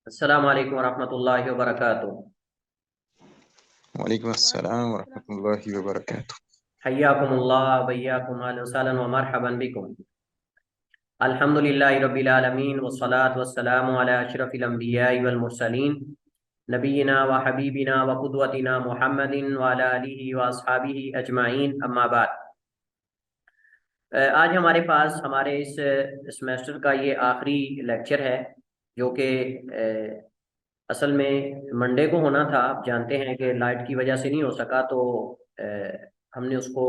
السلام علیکم ورحمۃ اللہ وبرکاتہ۔ وعلیکم السلام ورحمۃ اللہ وبرکاتہ۔ حیاکم اللہ وبیاکم اہلا وسہلا ومرحبا بکم۔ الحمد للہ رب العالمین والصلاة والسلام علی اشرف الانبیاء والمرسلین نبینا و حبیبنا و قدوتنا محمد وعلی آلہ واصحابہ اجمعین، اما بعد۔ آج ہمارے پاس ہمارے اس سیمیسٹر کا یہ آخری لیکچر ہے، جو کہ اصل میں منڈے کو ہونا تھا۔ آپ جانتے ہیں کہ لائٹ کی وجہ سے نہیں ہو سکا، تو ہم نے اس کو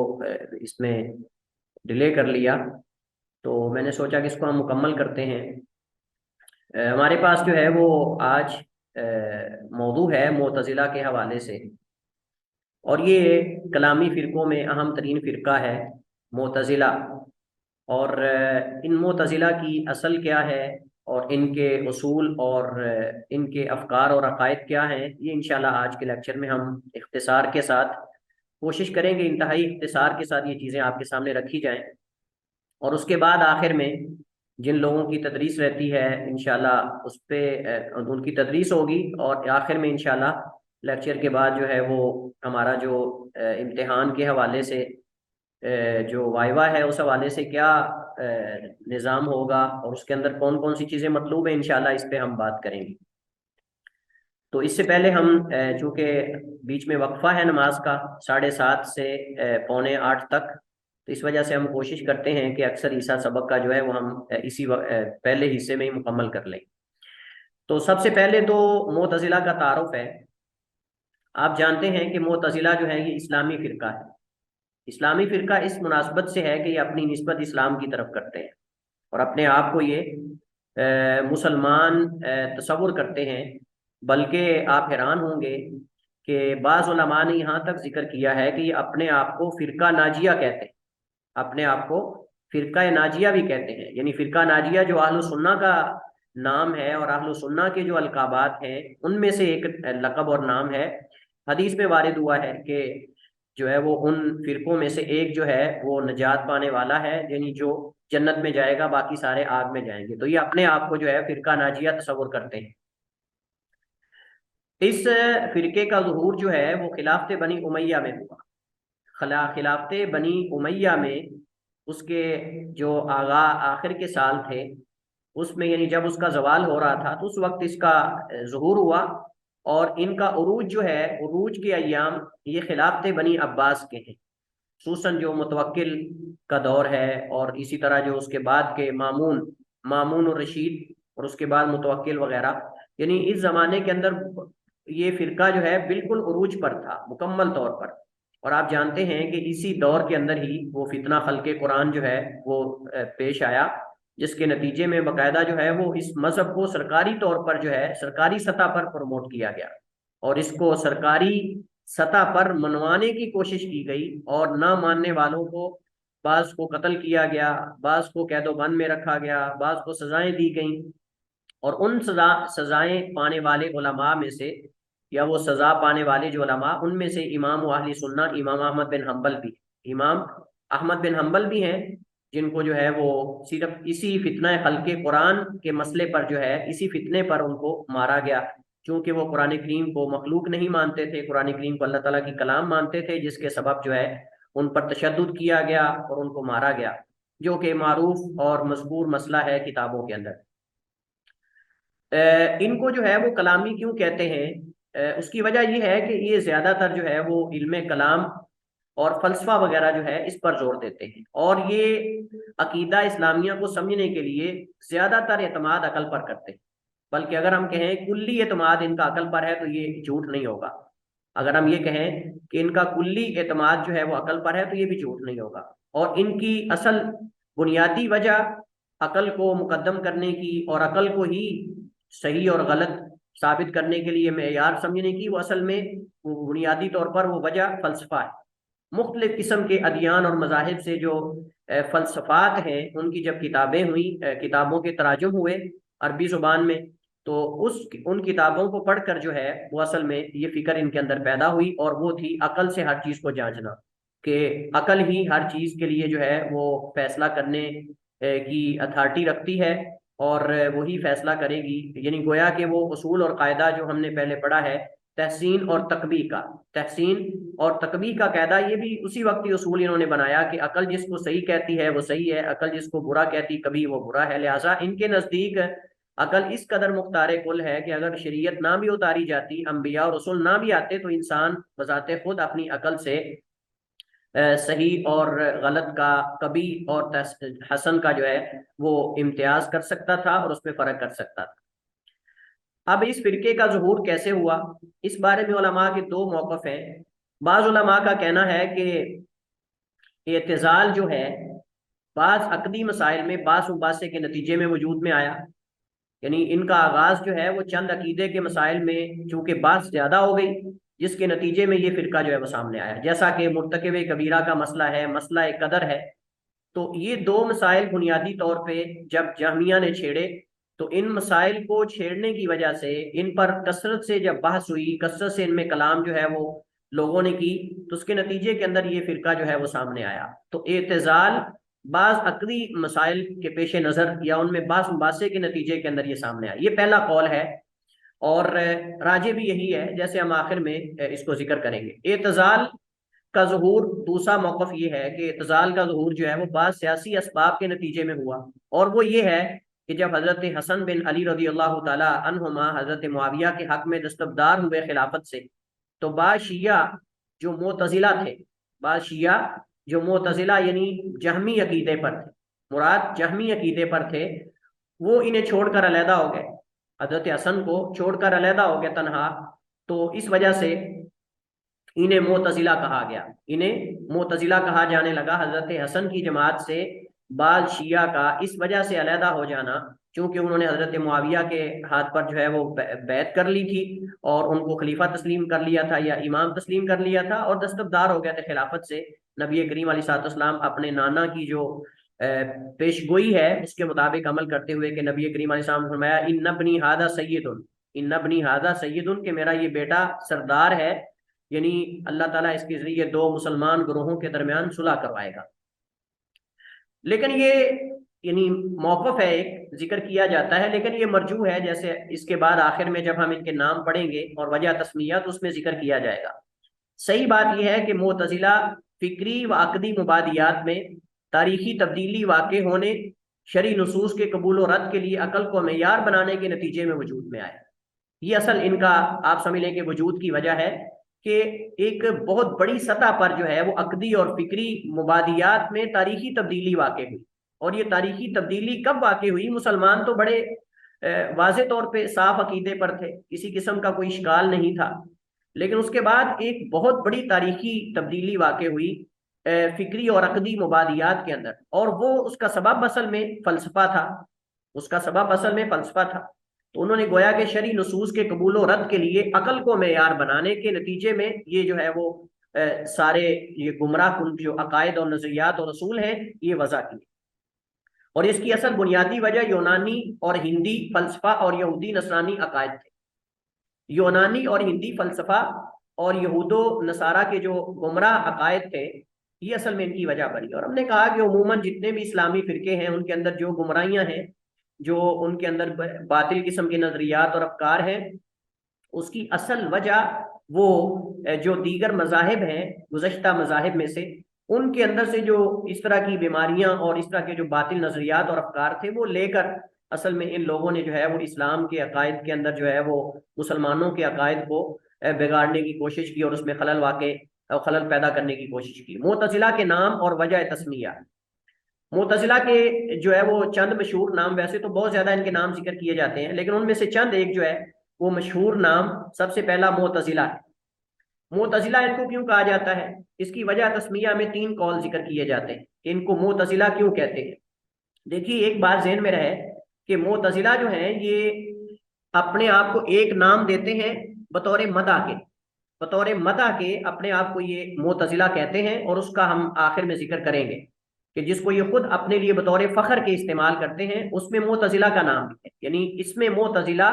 اس میں ڈیلے کر لیا، تو میں نے سوچا کہ اس کو ہم مکمل کرتے ہیں۔ ہمارے پاس جو ہے وہ آج موضوع ہے معتزلہ کے حوالے سے، اور یہ کلامی فرقوں میں اہم ترین فرقہ ہے معتزلہ۔ اور ان معتزلہ کی اصل کیا ہے، اور ان کے اصول اور ان کے افکار اور عقائد کیا ہیں، یہ انشاءاللہ آج کے لیکچر میں ہم اختصار کے ساتھ کوشش کریں گے، انتہائی اختصار کے ساتھ یہ چیزیں آپ کے سامنے رکھی جائیں۔ اور اس کے بعد آخر میں جن لوگوں کی تدریس رہتی ہے انشاءاللہ اس پہ ان کی تدریس ہوگی، اور آخر میں انشاءاللہ لیکچر کے بعد جو ہے وہ ہمارا جو امتحان کے حوالے سے جو وائوا ہے اس حوالے سے کیا نظام ہوگا، اور اس کے اندر کون کون سی چیزیں مطلوب ہیں، انشاءاللہ اس پہ ہم بات کریں گے۔ تو اس سے پہلے ہم چونکہ بیچ میں وقفہ ہے نماز کا 7:30 سے 7:45 تک، تو اس وجہ سے ہم کوشش کرتے ہیں کہ اکثر عیسیٰ سبق کا جو ہے وہ ہم اسی پہلے حصے میں ہی مکمل کر لیں۔ تو سب سے پہلے تو معتزلہ کا تعارف ہے۔ آپ جانتے ہیں کہ معتزلہ جو ہے یہ اسلامی فرقہ ہے۔ اسلامی فرقہ اس مناسبت سے ہے کہ یہ اپنی نسبت اسلام کی طرف کرتے ہیں، اور اپنے آپ کو یہ مسلمان تصور کرتے ہیں۔ بلکہ آپ حیران ہوں گے کہ بعض علماء نے یہاں تک ذکر کیا ہے کہ یہ اپنے آپ کو فرقہ ناجیہ کہتے ہیں، اپنے آپ کو فرقہ ناجیہ بھی کہتے ہیں۔ یعنی فرقہ ناجیہ جو اہل سنہ کا نام ہے، اور اہل سنہ کے جو القابات ہیں ان میں سے ایک لقب اور نام ہے۔ حدیث میں وارد ہوا ہے کہ جو ہے وہ ان فرقوں میں سے ایک جو ہے وہ نجات پانے والا ہے، یعنی جو جنت میں جائے گا، باقی سارے آگ میں جائیں گے۔ تو یہ اپنے آپ کو جو ہے فرقہ ناجیہ تصور کرتے ہیں۔ اس فرقے کا ظہور جو ہے وہ خلافت بنی امیہ میں ہوا۔ خلافت بنی امیہ میں اس کے جو آخر کے سال تھے، اس میں یعنی جب اس کا زوال ہو رہا تھا تو اس وقت اس کا ظہور ہوا، اور ان کا عروج جو ہے، عروج کے ایام یہ خلافت بنی عباس کے ہیں، خصوصاً جو متوکل کا دور ہے، اور اسی طرح جو اس کے بعد کے مامون الرشید، اور اس کے بعد متوکل وغیرہ، یعنی اس زمانے کے اندر یہ فرقہ جو ہے بالکل عروج پر تھا مکمل طور پر۔ اور آپ جانتے ہیں کہ اسی دور کے اندر ہی وہ فتنہ خلق قرآن جو ہے وہ پیش آیا، جس کے نتیجے میں باقاعدہ جو ہے وہ اس مذہب کو سرکاری طور پر جو ہے سرکاری سطح پر پروموٹ کیا گیا، اور اس کو سرکاری سطح پر منوانے کی کوشش کی گئی، اور نہ ماننے والوں کو بعض کو قتل کیا گیا، بعض کو قید و بند میں رکھا گیا، بعض کو سزائیں دی گئیں۔ اور ان سزائیں پانے والے علماء میں سے، یا وہ سزا پانے والے جو علماء، ان میں سے امام اہل سنہ امام احمد بن حنبل بھی، امام احمد بن حنبل بھی ہیں، جن کو جو ہے وہ صرف اسی فتنہ خلق قرآن کے مسئلے پر جو ہے اسی فتنے پر ان کو مارا گیا، چونکہ وہ قرآن کریم کو مخلوق نہیں مانتے تھے، قرآن کریم کو اللہ تعالیٰ کی کلام مانتے تھے، جس کے سبب جو ہے ان پر تشدد کیا گیا اور ان کو مارا گیا، جو کہ معروف اور مذکور مسئلہ ہے کتابوں کے اندر۔ ان کو جو ہے وہ کلامی کیوں کہتے ہیں؟ اس کی وجہ یہ ہے کہ یہ زیادہ تر جو ہے وہ علم کلام اور فلسفہ وغیرہ جو ہے اس پر زور دیتے ہیں، اور یہ عقیدہ اسلامیہ کو سمجھنے کے لیے زیادہ تر اعتماد عقل پر کرتے ہیں۔ بلکہ اگر ہم کہیں کلی اعتماد ان کا عقل پر ہے تو یہ جھوٹ نہیں ہوگا۔ اگر ہم یہ کہیں کہ ان کا کلی اعتماد جو ہے وہ عقل پر ہے تو یہ بھی جھوٹ نہیں ہوگا۔ اور ان کی اصل بنیادی وجہ عقل کو مقدم کرنے کی، اور عقل کو ہی صحیح اور غلط ثابت کرنے کے لیے معیار سمجھنے کی، وہ اصل میں وہ بنیادی طور پر وہ وجہ فلسفہ ہے۔ مختلف قسم کے ادیان اور مذاہب سے جو فلسفات ہیں ان کی جب کتابیں ہوئیں، کتابوں کے تراجم ہوئے عربی زبان میں، تو ان کتابوں کو پڑھ کر جو ہے وہ اصل میں یہ فکر ان کے اندر پیدا ہوئی، اور وہ تھی عقل سے ہر چیز کو جانچنا، کہ عقل ہی ہر چیز کے لیے جو ہے وہ فیصلہ کرنے کی اتھارٹی رکھتی ہے، اور وہی فیصلہ کرے گی، یعنی گویا کہ وہ اصول اور قاعدہ جو ہم نے پہلے پڑھا ہے تحسین اور تقبیح کا، تحسین اور تقبیح کا قاعدہ، یہ بھی اسی وقت ہی اصول انہوں نے بنایا کہ عقل جس کو صحیح کہتی ہے وہ صحیح ہے، عقل جس کو برا کہتی کبھی وہ برا ہے، لہٰذا ان کے نزدیک عقل اس قدر مختار کل ہے کہ اگر شریعت نہ بھی اتاری جاتی، انبیاء اور رسول نہ بھی آتے، تو انسان بذات خود اپنی عقل سے صحیح اور غلط کا، کبھی اور حسن کا جو ہے وہ امتیاز کر سکتا تھا اور اس میں فرق کر سکتا تھا۔ اب اس فرقے کا ظہور کیسے ہوا، اس بارے میں علماء کے دو موقف ہیں۔ بعض علماء کا کہنا ہے کہ اعتزال جو ہے بعض عقدی مسائل میں بعض مباحثے کے نتیجے میں وجود میں آیا، یعنی ان کا آغاز جو ہے وہ چند عقیدے کے مسائل میں چونکہ بحث زیادہ ہو گئی، جس کے نتیجے میں یہ فرقہ جو ہے وہ سامنے آیا، جیسا کہ مرتکب کبیرہ کا مسئلہ ہے، مسئلہ قدر ہے۔ تو یہ دو مسائل بنیادی طور پہ جب جہمیہ نے چھیڑے، تو ان مسائل کو چھیڑنے کی وجہ سے ان پر کثرت سے جب بحث ہوئی، کثرت سے ان میں کلام جو ہے وہ لوگوں نے کی، تو اس کے نتیجے کے اندر یہ فرقہ جو ہے وہ سامنے آیا۔ تو اعتزال بعض عقلی مسائل کے پیش نظر یا ان میں بعض مباحثے کے نتیجے کے اندر یہ سامنے آیا، یہ پہلا قول ہے، اور راجح بھی یہی ہے جیسے ہم آخر میں اس کو ذکر کریں گے۔ اعتزال کا ظہور، دوسرا موقف یہ ہے کہ اعتزال کا ظہور جو ہے وہ بعض سیاسی اسباب کے نتیجے میں ہوا، اور وہ یہ ہے کہ جب حضرت حسن بن علی رضی اللہ تعالی عنہما حضرت معاویہ کے حق میں دستبردار ہوئے خلافت سے، تو بعض شیعہ جو معتزلہ تھے، بعض شیعہ جو معتزلہ یعنی جہمی عقیدے پر تھے، مراد جہمی عقیدے پر تھے، وہ انہیں چھوڑ کر علیحدہ ہو گئے، حضرت حسن کو چھوڑ کر علیحدہ ہو گئے تنہا، تو اس وجہ سے انہیں معتزلہ کہا گیا، انہیں معتزلہ کہا جانے لگا۔ حضرت حسن کی جماعت سے بعض شیعہ کا اس وجہ سے علیحدہ ہو جانا، چونکہ انہوں نے حضرت معاویہ کے ہاتھ پر جو ہے وہ بیعت کر لی تھی اور ان کو خلیفہ تسلیم کر لیا تھا یا امام تسلیم کر لیا تھا، اور دستبردار ہو گئے تھے خلافت سے۔ نبی کریم علیہ الصلوۃ والسلام اپنے نانا کی جو پیش گوئی ہے اس کے مطابق عمل کرتے ہوئے کہ نبی کریم علیہ السلام نے فرمایا ان ابنی ھذا سید، ان ابنی ھذا سید، کہ میرا یہ بیٹا سردار ہے، یعنی اللہ تعالیٰ اس کے ذریعے دو مسلمان گروہوں کے درمیان صلح کروائے گا۔ لیکن یہ یعنی موقف ہے، ایک ذکر کیا جاتا ہے، لیکن یہ مرجوح ہے، جیسے اس کے بعد آخر میں جب ہم ان کے نام پڑھیں گے اور وجہ تسمیہ تو اس میں ذکر کیا جائے گا۔ صحیح بات یہ ہے کہ معتزلہ فکری و عقدی مبادیات میں تاریخی تبدیلی واقع ہونے، شرعی نصوص کے قبول و رد کے لیے عقل کو معیار بنانے کے نتیجے میں وجود میں آئے۔ یہ اصل ان کا آپ سمجھ لیں کہ وجود کی وجہ ہے کہ ایک بہت بڑی سطح پر جو ہے وہ عقدی اور فکری مبادیات میں تاریخی تبدیلی واقع ہوئی، اور یہ تاریخی تبدیلی کب واقع ہوئی؟ مسلمان تو بڑے واضح طور پہ صاف عقیدے پر تھے، کسی قسم کا کوئی اشکال نہیں تھا، لیکن اس کے بعد ایک بہت بڑی تاریخی تبدیلی واقع ہوئی فکری اور عقدی مبادیات کے اندر، اور وہ اس کا سبب اصل میں فلسفہ تھا، اس کا سبب اصل میں فلسفہ تھا۔ تو انہوں نے گویا کہ شرعی نصوص کے قبول و رد کے لیے عقل کو معیار بنانے کے نتیجے میں یہ جو ہے وہ سارے یہ گمراہ کن جو عقائد اور نظریات اور اصول ہیں یہ وضع کیے، اور اس کی اصل بنیادی وجہ یونانی اور ہندی فلسفہ اور یہودی نصرانی عقائد تھے۔ یونانی اور ہندی فلسفہ اور یہود و نصارہ کے جو گمراہ عقائد تھے یہ اصل میں ان کی وجہ بنی، اور ہم نے کہا کہ عموماً جتنے بھی اسلامی فرقے ہیں ان کے اندر جو گمراہیاں ہیں، جو ان کے اندر باطل قسم کے نظریات اور افکار ہیں، اس کی اصل وجہ وہ جو دیگر مذاہب ہیں گزشتہ مذاہب میں سے، ان کے اندر سے جو اس طرح کی بیماریاں اور اس طرح کے جو باطل نظریات اور افکار تھے وہ لے کر اصل میں ان لوگوں نے جو ہے وہ اسلام کے عقائد کے اندر جو ہے وہ مسلمانوں کے عقائد کو بگاڑنے کی کوشش کی اور اس میں خلل پیدا کرنے کی کوشش کی۔ معتزلہ کے نام اور وجہ تسمیہ، معتزلہ کے جو ہے وہ چند مشہور نام، ویسے تو بہت زیادہ ان کے نام ذکر کیے جاتے ہیں لیکن ان میں سے چند ایک جو ہے وہ مشہور نام، سب سے پہلا معتزلہ ہے۔ معتزلہ ان کو کیوں کہا جاتا ہے؟ اس کی وجہ تسمیہ میں 3 قول ذکر کیے جاتے ہیں کہ ان کو معتزلہ کیوں کہتے ہیں۔ دیکھیے ایک بات ذہن میں رہے کہ معتزلہ جو ہیں یہ اپنے آپ کو ایک نام دیتے ہیں بطور مدح کے، بطور مدح کے اپنے آپ کو یہ معتزلہ کہتے ہیں، اور اس کا ہم آخر میں ذکر کریں گے کہ جس کو یہ خود اپنے لیے بطور فخر کے استعمال کرتے ہیں اس میں معتزلہ کا نام ہے، یعنی اس میں معتزلہ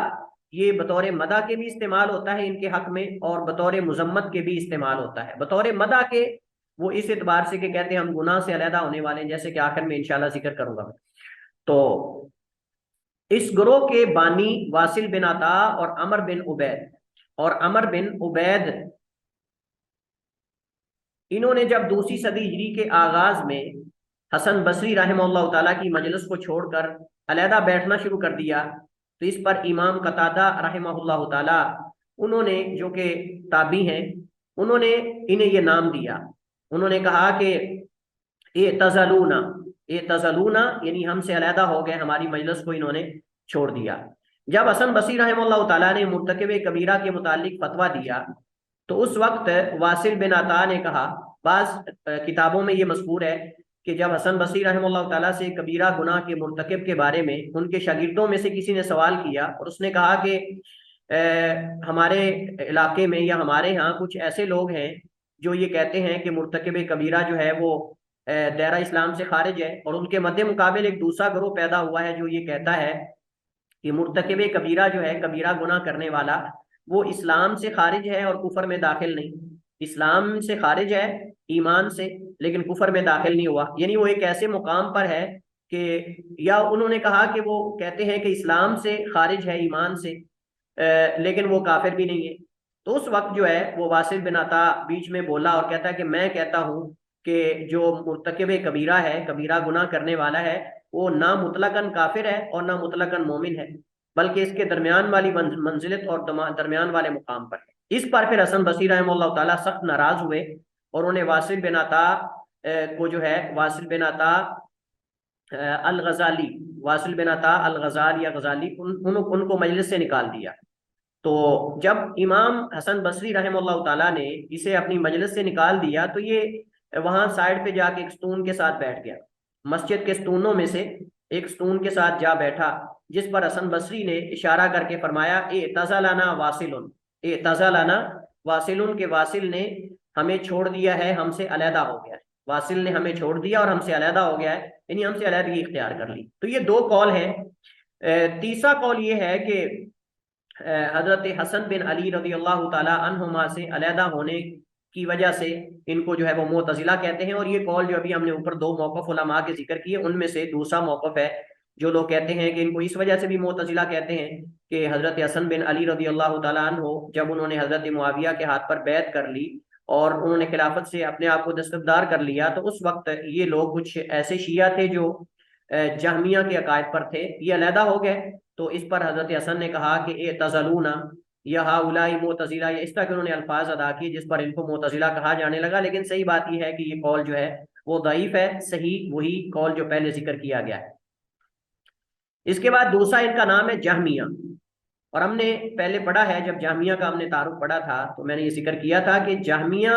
یہ بطور مدح کے بھی استعمال ہوتا ہے ان کے حق میں، اور بطور مذمت کے بھی استعمال ہوتا ہے۔ بطور مدح کے وہ اس اعتبار سے کہ کہتے ہیں ہم گناہ سے علیحدہ ہونے والے ہیں، جیسے کہ آخر میں انشاءاللہ ذکر کروں گا۔ تو اس گروہ کے بانی واصل بن عطا اور عمر بن عبید انہوں نے جب دوسری صدی ہجری کے آغاز میں حسن بصری رحمہ اللہ تعالیٰ کی مجلس کو چھوڑ کر علیحدہ بیٹھنا شروع کر دیا تو اس پر امام قتادہ رحمہ اللہ تعالیٰ انہوں نے، جو کہ تابعی ہیں، انہوں نے انہیں یہ نام دیا. انہوں نے کہا کہ اعتزلونا یعنی ہم سے علیحدہ ہو گئے، ہماری مجلس کو انہوں نے چھوڑ دیا. جب حسن بصری رحمہ اللہ تعالیٰ نے مرتکب کبیرہ کے متعلق فتویٰ دیا تو اس وقت واصل بن عطا نے کہا، بعض کتابوں میں یہ مذکور ہے کہ جب حسن بصری رحمہ اللہ تعالیٰ سے کبیرہ گناہ کے مرتکب کے بارے میں ان کے شاگردوں میں سے کسی نے سوال کیا اور اس نے کہا کہ ہمارے علاقے میں یا ہمارے ہاں کچھ ایسے لوگ ہیں جو یہ کہتے ہیں کہ مرتکب کبیرہ جو ہے وہ دائرہ اسلام سے خارج ہے، اور ان کے مد مقابل ایک دوسرا گروہ پیدا ہوا ہے جو یہ کہتا ہے کہ مرتکب کبیرہ جو ہے، کبیرہ گناہ کرنے والا، وہ اسلام سے خارج ہے اور کفر میں داخل نہیں. اسلام سے خارج ہے ایمان سے، لیکن کفر میں داخل نہیں ہوا. یعنی وہ ایک ایسے مقام پر ہے کہ، یا انہوں نے کہا کہ وہ کہتے ہیں کہ اسلام سے خارج ہے ایمان سے، لیکن وہ کافر بھی نہیں ہے. تو اس وقت جو ہے وہ واصل بن عطا بیچ میں بولا اور کہتا ہے کہ میں کہتا ہوں کہ جو مرتکب کبیرہ ہے، کبیرہ گناہ کرنے والا ہے، وہ نہ مطلقاً کافر ہے اور نہ مطلقاً مومن ہے، بلکہ اس کے درمیان والی منزلت اور درمیان والے مقام پر ہے. اس پر پھر حسن بصری رحمہ اللہ تعالیٰ سخت ناراض ہوئے اور انہوں نے واصل بن عطا کو جو ہے، واصل بن عطا الغزالی، واصل بن عطا الغزال یا غزالی، ان کو مجلس سے نکال دیا. تو جب امام حسن بصری رحمہ اللہ تعالیٰ نے اسے اپنی مجلس سے نکال دیا تو یہ وہاں سائڈ پہ جا کے ایک ستون کے ساتھ بیٹھ گیا. مسجد کے ستونوں میں سے ایک ستون کے ساتھ جا بیٹھا، جس پر حسن بصری نے اشارہ کر کے فرمایا اعتزلنا واصل، اعتزلنا واصل، کہ واصل نے ہمیں چھوڑ دیا ہے، ہم سے علیحدہ ہو گیا ہے. واصل نے ہمیں چھوڑ دیا اور ہم سے علیحدہ ہو گیا ہے، یعنی ہم سے علیحدگی اختیار کر لی. تو یہ دو قول ہیں. تیسرا قول یہ ہے کہ حضرت حسن بن علی رضی اللہ تعالی عنہما سے علیحدہ ہونے کی وجہ سے ان کو جو ہے وہ معتزلہ کہتے ہیں. اور یہ قول جو ابھی ہم نے اوپر دو موقف علماء کے ذکر کیے، ان میں سے دوسرا موقف ہے جو لوگ کہتے ہیں کہ ان کو اس وجہ سے بھی معتزلہ کہتے ہیں کہ حضرت حسن بن علی رضی اللہ تعالیٰ عنہ جب انہوں نے حضرت معاویہ کے ہاتھ پر بیعت کر لی اور انہوں نے خلافت سے اپنے آپ کو دستبردار کر لیا، تو اس وقت یہ لوگ کچھ ایسے شیعہ تھے جو جہمیہ کے عقائد پر تھے، یہ علیحدہ ہو گئے. تو اس پر حضرت حسن نے کہا کہ اعتزلونا یا ہؤلاء معتزلہ، یا اس طرح کے انہوں نے الفاظ ادا کیے جس پر ان کو معتزلہ کہا جانے لگا. لیکن صحیح بات یہ ہے کہ یہ قول جو ہے وہ ضعیف ہے، صحیح وہی قول جو پہلے ذکر کیا گیا ہے. اس کے بعد دوسرا ان کا نام ہے جہمیہ، اور ہم نے پہلے پڑھا ہے، جب جہمیہ کا ہم نے تعارف پڑھا تھا تو میں نے یہ ذکر کیا تھا کہ جہمیہ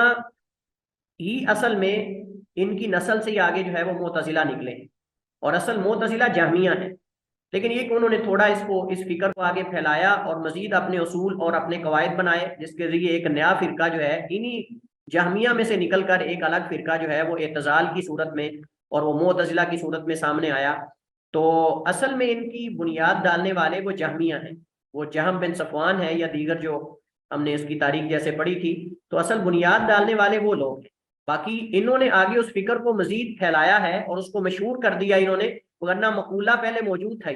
ہی اصل میں ان کی نسل سے ہی آگے جو ہے وہ معتزلہ نکلے، اور اصل معتزلہ جہمیہ ہے. لیکن یہ کہ انہوں نے تھوڑا اس فکر کو آگے پھیلایا اور مزید اپنے اصول اور اپنے قواعد بنائے، جس کے ذریعے ایک نیا فرقہ جو ہے انہی جہمیہ میں سے نکل کر ایک الگ فرقہ جو ہے وہ اعتزال کی صورت میں اور وہ معتزلہ کی صورت میں سامنے آیا. تو اصل میں ان کی بنیاد ڈالنے والے وہ جہمیہ ہیں، وہ جہم بن صفوان ہے یا دیگر جو ہم نے اس کی تاریخ جیسے پڑھی تھی. تو اصل بنیاد ڈالنے والے وہ لوگ ہیں. باقی انہوں نے آگے اس فکر کو مزید پھیلایا ہے اور اس کو مشہور کر دیا انہوں نے، ورنہ مقولہ پہلے موجود تھا.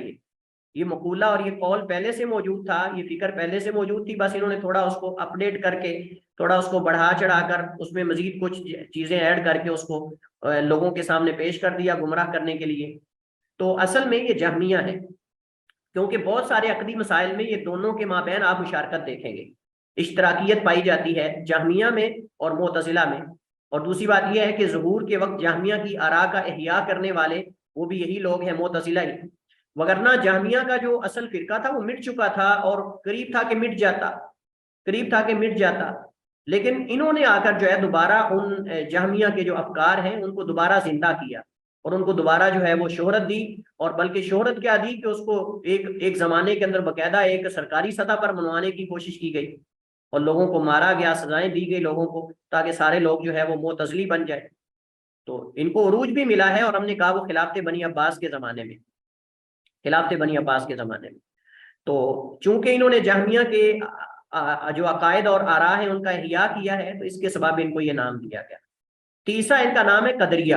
یہ مقولہ اور یہ قول پہلے سے موجود تھا، یہ فکر پہلے سے موجود تھی، بس انہوں نے تھوڑا اس کو اپڈیٹ کر کے، تھوڑا اس کو بڑھا چڑھا کر، اس میں مزید کچھ چیزیں ایڈ کر کے اس کو لوگوں کے سامنے پیش کر دیا گمراہ کرنے کے لیے. تو اصل میں یہ جہمیہ ہے، کیونکہ بہت سارے عقدی مسائل میں یہ دونوں کے مابین آپ مشارکت دیکھیں گے، اشتراکیت پائی جاتی ہے جہمیہ میں اور معتزلہ میں. اور دوسری بات یہ ہے کہ ظہور کے وقت جہمیہ کی آراء کا احیاء کرنے والے وہ بھی یہی لوگ ہیں، معتزلہ ہی. وگرنہ جہمیہ کا جو اصل فرقہ تھا وہ مٹ چکا تھا اور قریب تھا کہ مٹ جاتا، لیکن انہوں نے آ کر جو ہے دوبارہ ان جہمیہ کے جو افکار ہیں ان کو دوبارہ زندہ کیا اور ان کو دوبارہ جو ہے وہ شہرت دی. اور بلکہ شہرت کیا دی کہ اس کو ایک زمانے کے اندر باقاعدہ ایک سرکاری سطح پر منوانے کی کوشش کی گئی اور لوگوں کو مارا گیا، سزائیں دی گئی لوگوں کو، تاکہ سارے لوگ جو ہے وہ معتزلی بن جائے. تو ان کو عروج بھی ملا ہے، اور ہم نے کہا وہ خلافت بنی عباس کے زمانے میں، تو چونکہ انہوں نے جہمیہ کے جو عقائد اور آراء ہیں ان کا احیاء کیا ہے، تو اس کے سبب ان کو یہ نام دیا گیا. تیسرا ان کا نام ہے قدریہ،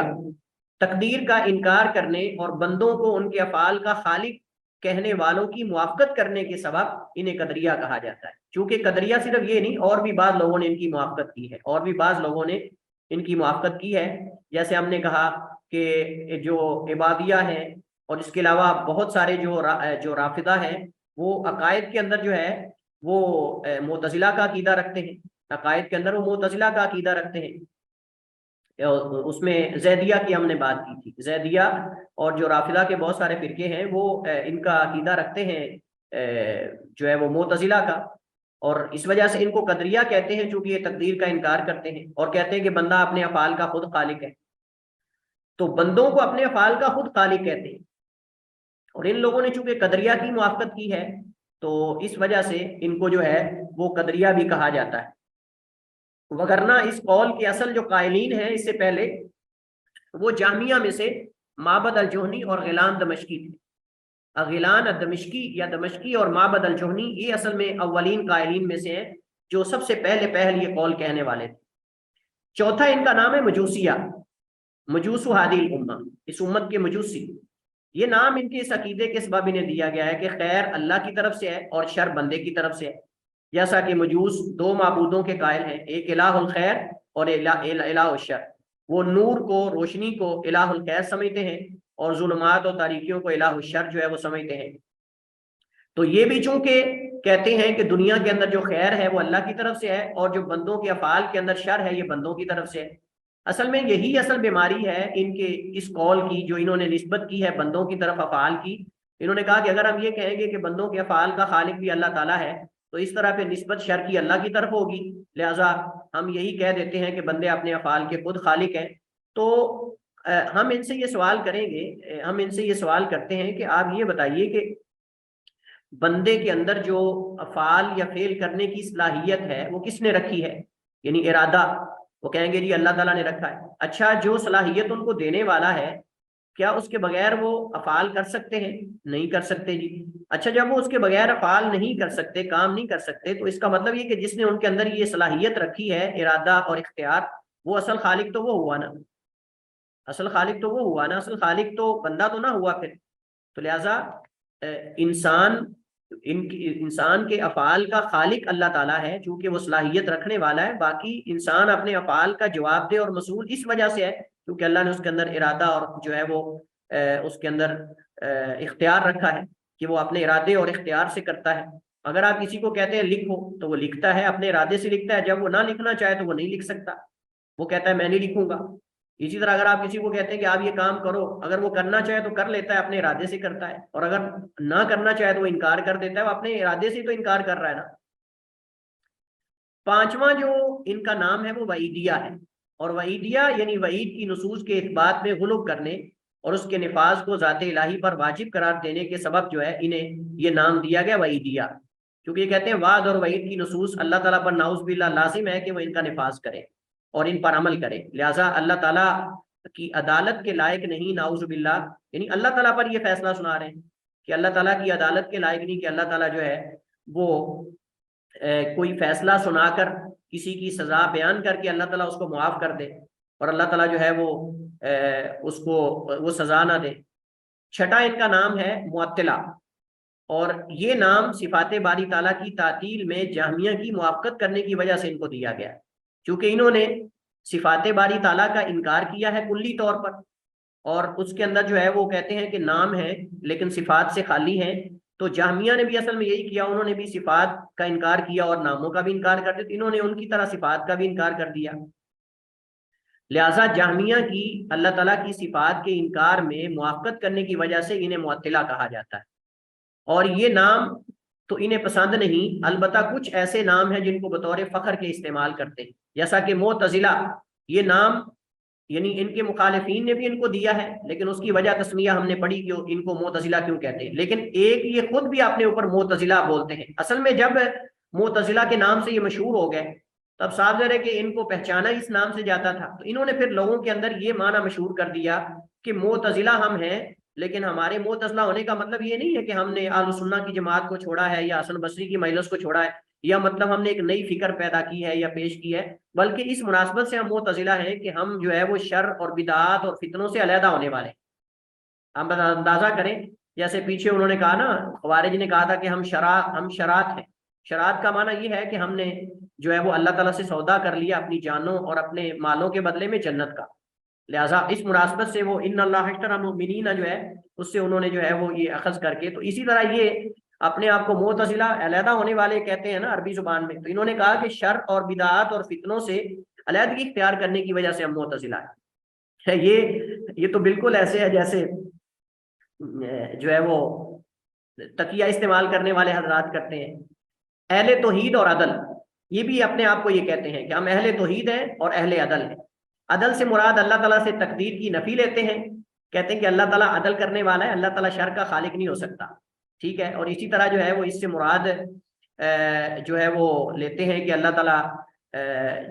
تقدیر کا انکار کرنے اور بندوں کو ان کے افعال کا خالق کہنے والوں کی موافقت کرنے کے سبب انہیں قدریہ کہا جاتا ہے. چونکہ قدریہ صرف یہ نہیں، اور بھی بعض لوگوں نے ان کی موافقت کی ہے، اور بھی بعض لوگوں نے ان کی موافقت کی ہے. جیسے ہم نے کہا کہ جو عبادیہ ہیں، اور اس کے علاوہ بہت سارے جو رافضہ ہیں، وہ عقائد کے اندر جو ہے وہ معتزلہ کا عقیدہ رکھتے ہیں. عقائد کے اندر وہ معتزلہ کا عقیدہ رکھتے ہیں. اس میں زیدیہ کی ہم نے بات کی تھی. زیدیہ اور جو رافضہ کے بہت سارے فرقے ہیں وہ ان کا عقیدہ رکھتے ہیں جو ہے وہ معتزلہ کا، اور اس وجہ سے ان کو قدریہ کہتے ہیں، چونکہ یہ تقدیر کا انکار کرتے ہیں اور کہتے ہیں کہ بندہ اپنے افعال کا خود خالق ہے. تو بندوں کو اپنے افعال کا خود خالق کہتے ہیں، اور ان لوگوں نے چونکہ قدریہ کی موافقت کی ہے تو اس وجہ سے ان کو جو ہے وہ قدریہ بھی کہا جاتا ہے. وگرنہ اس قول کے اصل جو قائلین ہیں اس سے پہلے، وہ جہمیہ میں سے معبد الجہنی اور غیلان دمشقی تھے. غیلان دمشقی یا دمشقی اور معبد الجہنی یہ اصل میں اولین قائلین میں سے ہیں، جو سب سے پہلے یہ قول کہنے والے تھے. چوتھا ان کا نام ہے مجوسیہ، مجوس ہادی الامہ، اس امت کے مجوسی. یہ نام ان کے اس عقیدے کے سبب انہیں دیا گیا ہے کہ خیر اللہ کی طرف سے ہے اور شر بندے کی طرف سے ہے. جیسا کہ مجوس دو معبودوں کے قائل ہیں، ایک الہ الخیر اور الہ الشر. وہ نور کو، روشنی کو الہ الخیر سمجھتے ہیں، اور ظلمات اور تاریکیوں کو الہ الشر جو ہے وہ سمجھتے ہیں. تو یہ بھی چونکہ کہتے ہیں کہ دنیا کے اندر جو خیر ہے وہ اللہ کی طرف سے ہے، اور جو بندوں کے افعال کے اندر شر ہے یہ بندوں کی طرف سے ہے. اصل میں یہی اصل بیماری ہے ان کے اس قول کی، جو انہوں نے نسبت کی ہے بندوں کی طرف افعال کی. انہوں نے کہا کہ اگر ہم یہ کہیں گے کہ بندوں کے افعال کا خالق بھی اللہ تعالیٰ ہے تو اس طرح پہ نسبت شر کی اللہ کی طرف ہوگی، لہٰذا ہم یہی کہہ دیتے ہیں کہ بندے اپنے افعال کے خود خالق ہیں. تو ہم ان سے یہ سوال کریں گے، ہم ان سے یہ سوال کرتے ہیں کہ آپ یہ بتائیے کہ بندے کے اندر جو افعال یا فعل کرنے کی صلاحیت ہے وہ کس نے رکھی ہے؟ یعنی ارادہ. وہ کہیں گے جی اللہ تعالیٰ نے رکھا ہے. اچھا، جو صلاحیت ان کو دینے والا ہے، کیا اس کے بغیر وہ افعال کر سکتے ہیں؟ نہیں کر سکتے جی. اچھا، جب وہ اس کے بغیر افعال نہیں کر سکتے، کام نہیں کر سکتے، تو اس کا مطلب یہ کہ جس نے ان کے اندر یہ صلاحیت رکھی ہے ارادہ اور اختیار، وہ اصل خالق تو وہ ہوا نا. اصل خالق تو وہ ہوا نا، اصل خالق تو بندہ تو نہ ہوا پھر. تو لہٰذا انسان کے افعال کا خالق اللہ تعالیٰ ہے، چونکہ وہ صلاحیت رکھنے والا ہے. باقی انسان اپنے افعال کا جواب دہ اور مسئول اس وجہ سے ہے کیونکہ اللہ نے اس کے اندر ارادہ اور جو ہے وہ اس کے اندر اختیار رکھا ہے کہ وہ اپنے ارادے اور اختیار سے کرتا ہے. اگر آپ کسی کو کہتے ہیں لکھو تو وہ لکھتا ہے، اپنے ارادے سے لکھتا ہے. جب وہ نہ لکھنا چاہے تو وہ نہیں لکھ سکتا، وہ کہتا ہے میں نہیں لکھوں گا. اسی طرح اگر آپ کسی کو کہتے ہیں کہ آپ یہ کام کرو، اگر وہ کرنا چاہے تو کر لیتا ہے، اپنے ارادے سے کرتا ہے، اور اگر نہ کرنا چاہے تو وہ انکار کر دیتا ہے، وہ اپنے ارادے سے تو انکار کر رہا ہے نا. پانچواں جو ان کا نام ہے وہ وعیدیہ ہے، اور وعیدیہ یعنی وعید کی نصوص کے اثبات میں غلو کرنے اور اس کے نفاذ کو ذات الہی پر واجب قرار دینے کے سبب جو ہے انہیں یہ نام دیا گیا وعیدیہ. کیونکہ یہ کہتے ہیں وعد اور وعید کی نصوص اللہ تعالیٰ پر نعوذ باللہ لازم ہے کہ وہ ان کا نفاذ کرے اور ان پر عمل کرے. لہٰذا اللہ تعالیٰ کی عدالت کے لائق نہیں، نعوذ باللہ. یعنی اللہ تعالیٰ پر یہ فیصلہ سنا رہے ہیں کہ اللہ تعالیٰ کی عدالت کے لائق نہیں کہ اللہ تعالیٰ جو ہے وہ کوئی فیصلہ سنا کر کسی کی سزا بیان کر کے اللہ تعالیٰ اس کو معاف کر دے اور اللہ تعالیٰ جو ہے وہ اس کو وہ سزا نہ دے. چھٹا ان کا نام ہے معطلہ، اور یہ نام صفات باری تعالیٰ کی تعطیل میں جہمیہ کی موافقت کرنے کی وجہ سے ان کو دیا گیا، کیونکہ انہوں نے صفات باری تعالیٰ کا انکار کیا ہے کلی طور پر، اور اس کے اندر جو ہے وہ کہتے ہیں کہ نام ہے لیکن صفات سے خالی ہیں. تو جہمیہ نے بھی اصل میں یہی کیا، انہوں نے بھی صفات کا انکار کیا اور ناموں کا بھی انکار کر دیا. انہوں نے ان کی طرح صفات کا بھی انکار کر دیا. لہٰذا جہمیہ کی اللہ تعالیٰ کی صفات کے انکار میں موافقت کرنے کی وجہ سے انہیں معطلہ کہا جاتا ہے. اور یہ نام تو انہیں پسند نہیں، البتہ کچھ ایسے نام ہیں جن کو بطور فخر کے استعمال کرتے ہیں، جیسا کہ معتزلہ. یہ نام یعنی ان کے مخالفین نے بھی ان کو دیا ہے، لیکن اس کی وجہ تسمیہ ہم نے پڑھی کہ ان کو معتزلہ کیوں کہتے ہیں. لیکن ایک یہ خود بھی اپنے اوپر معتزلہ بولتے ہیں. اصل میں جب معتزلہ کے نام سے یہ مشہور ہو گئے تب صاف ظاہر ہے کہ ان کو پہچانا اس نام سے جاتا تھا، تو انہوں نے پھر لوگوں کے اندر یہ معنی مشہور کر دیا کہ معتزلہ ہم ہیں، لیکن ہمارے معتزلہ ہونے کا مطلب یہ نہیں ہے کہ ہم نے اہل سنہ کی جماعت کو چھوڑا ہے یا حسن بصری کی مجلس کو چھوڑا ہے، یا مطلب ہم نے ایک نئی فکر پیدا کی ہے یا پیش کی ہے، بلکہ اس مناسبت سے ہم معتزلہ ہیں کہ ہم جو ہے وہ شر اور بدعات اور فتنوں سے علیحدہ ہونے والے ہیں. ہم اندازہ کریں جیسے پیچھے انہوں نے کہا نا، خوارج نے کہا تھا کہ ہم شرات ہیں. شرات کا معنی یہ ہے کہ ہم نے جو ہے وہ اللہ تعالیٰ سے سودا کر لیا اپنی جانوں اور اپنے مالوں کے بدلے میں جنت کا. لہٰذا اس مناسبت سے وہ ان اللہ اشتری المؤمنین جو ہے اس سے انہوں نے جو ہے وہ یہ اخذ کر کے. تو اسی طرح یہ اپنے آپ کو معتزلہ علیحدہ ہونے والے کہتے ہیں نا عربی زبان میں. تو انہوں نے کہا کہ شر اور بدعات اور فتنوں سے علیحدگی اختیار کرنے کی وجہ سے ہم معتزلہ ہیں. یہ تو بالکل ایسے ہے جیسے جو ہے وہ تقیہ استعمال کرنے والے حضرات کرتے ہیں. اہل توحید اور عدل یہ بھی اپنے آپ کو یہ کہتے ہیں کہ ہم اہل توحید ہیں اور اہل عدل ہیں. عدل سے مراد اللہ تعالیٰ سے تقدیر کی نفی لیتے ہیں، کہتے ہیں کہ اللہ تعالیٰ عدل کرنے والا ہے، اللہ تعالیٰ شر کا خالق نہیں ہو سکتا. ٹھیک ہے. اور اسی طرح جو ہے وہ اس سے مراد جو ہے وہ لیتے ہیں کہ اللہ تعالیٰ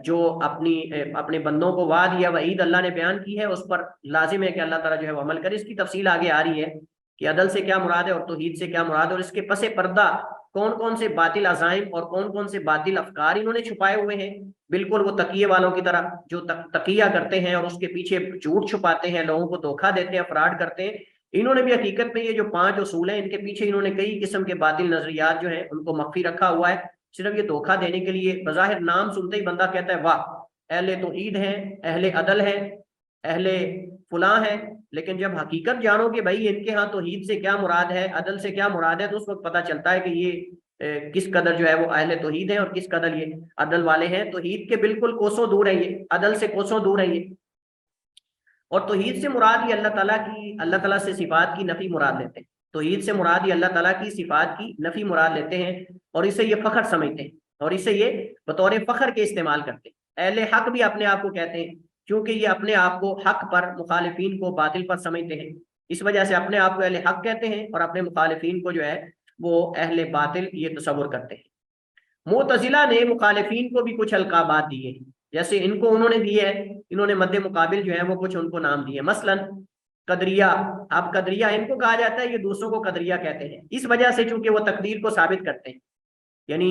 جو اپنے بندوں کو وعد یا وعید اللہ نے بیان کی ہے اس پر لازم ہے کہ اللہ تعالیٰ جو ہے وہ عمل کرے. اس کی تفصیل آگے آ رہی ہے کہ عدل سے کیا مراد ہے اور توحید سے کیا مراد ہے، اور اس کے پس پردہ کون کون سے باطل عزائم اور کون کون سے باطل افکار انہوں نے چھپائے ہوئے ہیں. بالکل وہ تقیے والوں کی طرح جو تقیہ کرتے ہیں اور اس کے پیچھے جھوٹ چھپاتے ہیں، لوگوں کو دھوکہ دیتے ہیں، فراڈ کرتے ہیں. انہوں نے بھی حقیقت میں یہ جو 5 اصول ہیں ان کے پیچھے انہوں نے کئی قسم کے باطل نظریات جو ہیں ان کو مخفی رکھا ہوا ہے، صرف یہ دھوکہ دینے کے لیے. بظاہر نام سنتے ہی بندہ کہتا ہے واہ اہل توحید ہیں، اہل عدل ہیں، اہل فلاں ہیں، لیکن جب حقیقت جانو کہ بھائی ان کے ہاں توحید سے کیا مراد ہے، عدل سے کیا مراد ہے، تو اس وقت پتہ چلتا ہے کہ یہ کس قدر جو ہے وہ اہل توحید ہیں اور کس قدر یہ عدل والے ہیں. توحید کے بالکل کوسوں دور ہے یہ، عدل سے کوسوں دور ہے یہ. اور توحید سے مراد یہ اللہ تعالیٰ سے صفات کی نفی مراد لیتے ہیں. توحید سے مراد یہ اللہ تعالیٰ کی صفات کی نفی مراد لیتے ہیں اور اسے یہ فخر سمجھتے ہیں اور اسے یہ بطور فخر کے استعمال کرتے ہیں. اہل حق بھی اپنے آپ کو کہتے ہیں کیونکہ یہ اپنے آپ کو حق پر، مخالفین کو باطل پر سمجھتے ہیں، اس وجہ سے اپنے آپ کو اہل حق کہتے ہیں اور اپنے مخالفین کو جو ہے وہ اہل باطل یہ تصور کرتے ہیں. معتزلہ نے مخالفین کو بھی کچھ القابات دیے ہیں، جیسے ان کو انہوں نے دیے ہے، انہوں نے مد مقابل جو ہے وہ کچھ ان کو نام دیے. مثلا قدریہ. اب قدریہ ان کو کہا جاتا ہے، یہ دوسروں کو قدریہ کہتے ہیں اس وجہ سے چونکہ وہ تقدیر کو ثابت کرتے ہیں. یعنی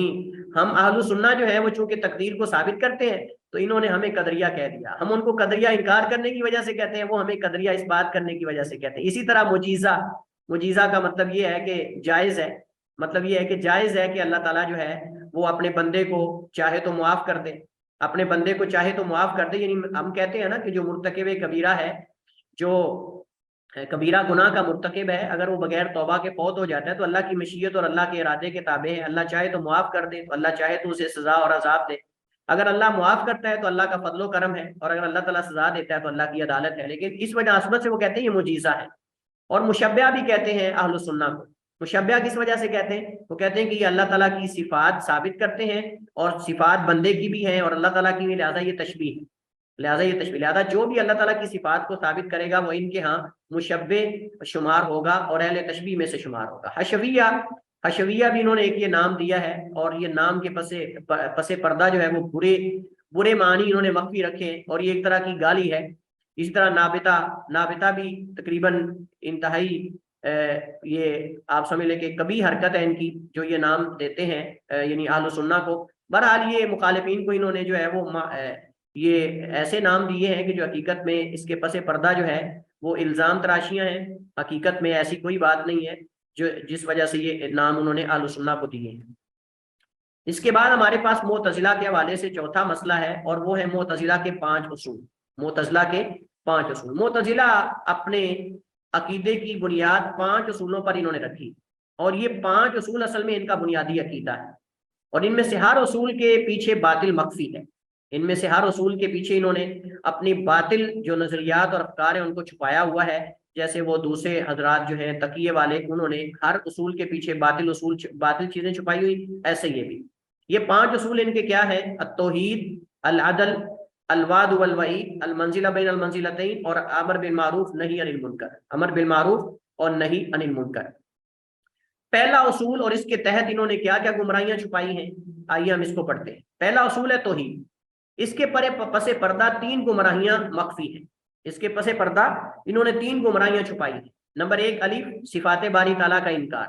ہم اہل سنہ جو ہے وہ چونکہ تقدیر کو ثابت کرتے ہیں تو انہوں نے ہمیں قدریہ کہہ دیا. ہم ان کو قدریہ انکار کرنے کی وجہ سے کہتے ہیں، وہ ہمیں قدریہ اس بات کرنے کی وجہ سے کہتے ہیں. اسی طرح مجیزہ کا مطلب یہ ہے کہ جائز ہے، مطلب یہ ہے کہ جائز ہے کہ اللہ تعالیٰ جو ہے وہ اپنے بندے کو چاہے تو معاف کر دے، اپنے بندے کو چاہے تو معاف کر دے. یعنی ہم کہتے ہیں نا کہ جو مرتکب کبیرہ ہے، جو کبیرہ گناہ کا مرتکب ہے، اگر وہ بغیر توبہ کے فوت ہو جاتا ہے تو اللہ کی مشیت اور اللہ کے ارادے کے تابع ہے. اللہ چاہے تو معاف کر دے، تو اللہ چاہے تو اسے سزا اور عذاب دے. اگر اللہ معاف کرتا ہے تو اللہ کا فضل و کرم ہے، اور اگر اللہ تعالیٰ سزا دیتا ہے تو اللہ کی عدالت ہے. لیکن اس وجہ نسبت سے وہ کہتے ہیں یہ معجزہ ہے. اور مشبہ بھی کہتے ہیں اہل سنہ کو. مشبہ کس وجہ سے کہتے ہیں؟ وہ کہتے ہیں کہ یہ اللہ تعالیٰ کی صفات ثابت کرتے ہیں اور صفات بندے کی بھی ہیں اور اللہ تعالیٰ کی بھی، لہٰذا یہ تشبیہ ہے. لہٰذا جو بھی اللہ تعالیٰ کی صفات کو ثابت کرے گا وہ ان کے ہاں مشبہ شمار ہوگا اور اہل تشبیہ میں سے شمار ہوگا. حشویہ بھی انہوں نے ایک یہ نام دیا ہے، اور یہ نام کے پس پردہ جو ہے وہ برے معنی انہوں نے مخفی رکھے ہیں اور یہ ایک طرح کی گالی ہے. اسی طرح نابطہ بھی تقریباً انتہائی یہ آپ سمجھ لیں کہ کبھی حرکت ہے ان کی جو یہ نام دیتے ہیں یعنی اہل سنہ کو. بہرحال یہ مخالفین کو انہوں نے جو ہے وہ یہ ایسے نام دیے ہیں کہ جو حقیقت میں اس کے پس پردہ جو ہے وہ الزام تراشیاں ہیں، حقیقت میں ایسی کوئی بات نہیں ہے جس وجہ سے یہ نام انہوں نے اہل سنہ کو دیے ہیں. اس کے بعد ہمارے پاس معتزلہ کے حوالے سے چوتھا مسئلہ ہے اور وہ ہے معتزلہ کے 5 اصول. معتزلہ اپنے عقیدے کی بنیاد 5 اصولوں پر انہوں نے رکھی، اور یہ 5 اصول اصل میں ان کا بنیادی عقیدہ ہے، اور ان میں سے ہر اصول کے پیچھے باطل مخفی ہے. ان میں سے ہر اصول کے پیچھے انہوں نے اپنی باطل جو نظریات اور افکار ہیں ان کو چھپایا ہوا ہے. جیسے وہ دوسرے حضرات جو ہیں تقیے والے، انہوں نے ہر اصول کے پیچھے باطل چیزیں چھپائی ہوئی، ایسے یہ بھی. یہ 5 اصول ان کے کیا ہے؟ التوحید، العدل، الوعد والوعید، المنزلہ بین المنزلتین، اور امر بالمعروف نہی عن المنکر. امر بالمعروف اور نہی عن المنکر پہلا اصول، اور اس کے تحت انہوں نے کیا کیا گمراہیاں چھپائی ہیں، آئیے ہم اس کو پڑھتے ہیں. پہلا اصول ہے توحید. اس کے پس پردہ 3 گمراہیاں مخفی ہیں. اس کے پس پردہ انہوں نے 3 گمراہیاں چھپائی ہیں. نمبر 1 الف، صفات باری تعالیٰ کا انکار.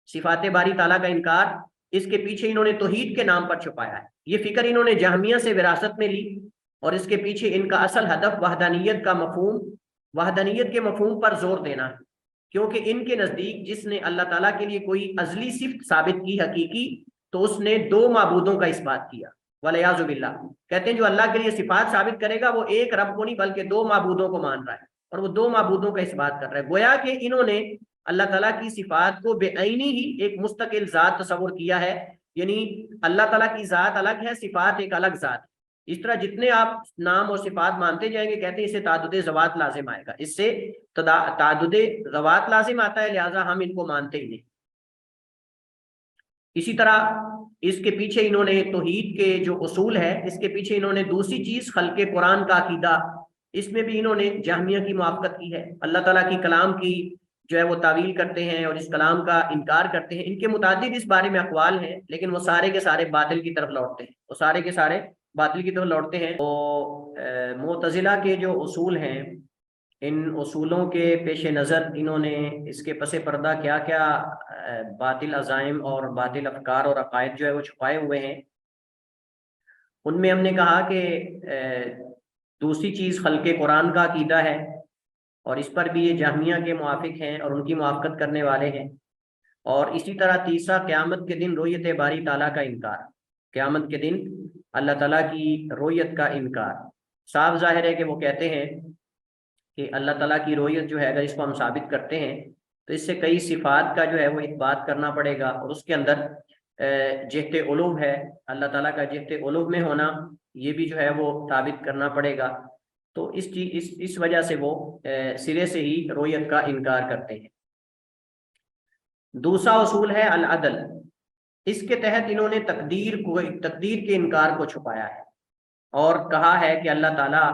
صفات باری تعالیٰ کا انکار اس کے پیچھے انہوں نے توحید کے نام پر چھپایا ہے. یہ فکر انہوں نے جہمیہ سے وراثت میں لی، اور اس کے پیچھے ان کا اصل ہدف وحدانیت کا مفہوم، وحدانیت کے مفہوم پر زور دینا ہے. کیونکہ ان کے نزدیک جس نے اللہ تعالیٰ کے لیے کوئی ازلی صفت ثابت کی حقیقی تو اس نے دو معبودوں کا اس بات کیا، ولیعوذ باللہ۔ کہتے ہیں جو اللہ کے لیے صفات ثابت کرے گا وہ ایک رب کو نہیں بلکہ دو معبودوں کو مان رہا ہے، اور وہ دو معبودوں کا اس بات کر رہا ہے۔ گویا کہ انہوں نے اللہ تعالیٰ کی صفات کو بے عینی ہی ایک مستقل ذات تصور کیا ہے، یعنی اللہ تعالیٰ کی ذات الگ ہے، صفات ایک الگ ذات ہے۔ اس طرح جتنے آپ نام اور صفات مانتے جائیں گے، کہتے ہیں اس سے تعدد ذوات لازم آئے گا، اس سے تعدد ذوات لازم آتا ہے، لہٰذا ہم ان کو مانتے ہی نہیں۔ اسی طرح اس کے پیچھے انہوں نے توحید کے جو اصول ہے، اس کے پیچھے انہوں نے دوسری چیز خلق قرآن کا عقیدہ، اس میں بھی انہوں نے جہمیہ کی موافقت کی ہے۔ اللہ تعالیٰ کی کلام کی جو ہے وہ تعویل کرتے ہیں اور اس کلام کا انکار کرتے ہیں۔ ان کے متعدد اس بارے میں اقوال ہیں، لیکن وہ سارے کے سارے باطل کی طرف لوٹتے ہیں، وہ سارے کے سارے باطل کی طرف لوٹتے ہیں۔ تو معتزلہ کے جو اصول ہیں، ان اصولوں کے پیش نظر انہوں نے اس کے پس پردہ کیا کیا باطل عزائم اور باطل افکار اور عقائد جو ہے وہ چھپائے ہوئے ہیں۔ ان میں ہم نے کہا کہ دوسری چیز خلق قرآن کا عقیدہ ہے، اور اس پر بھی یہ جہمیہ کے موافق ہیں اور ان کی موافقت کرنے والے ہیں۔ اور اسی طرح تیسرا قیامت کے دن رؤیت باری تعالیٰ کا انکار، قیامت کے دن اللہ تعالیٰ کی رؤیت کا انکار۔ صاف ظاہر ہے کہ وہ کہتے ہیں کہ اللہ تعالیٰ کی رؤیت جو ہے اگر اس کو ہم ثابت کرتے ہیں تو اس سے کئی صفات کا جو ہے وہ اثبات کرنا پڑے گا، اور اس کے اندر جہت علو ہے، اللہ تعالیٰ کا جہت علو میں ہونا، یہ بھی جو ہے وہ ثابت کرنا پڑے گا۔ تو اس وجہ سے وہ سرے سے ہی رؤیت کا انکار کرتے ہیں۔ دوسرا اصول ہے العدل، اس کے تحت انہوں نے تقدیر کے انکار کو چھپایا ہے اور کہا ہے کہ اللہ تعالیٰ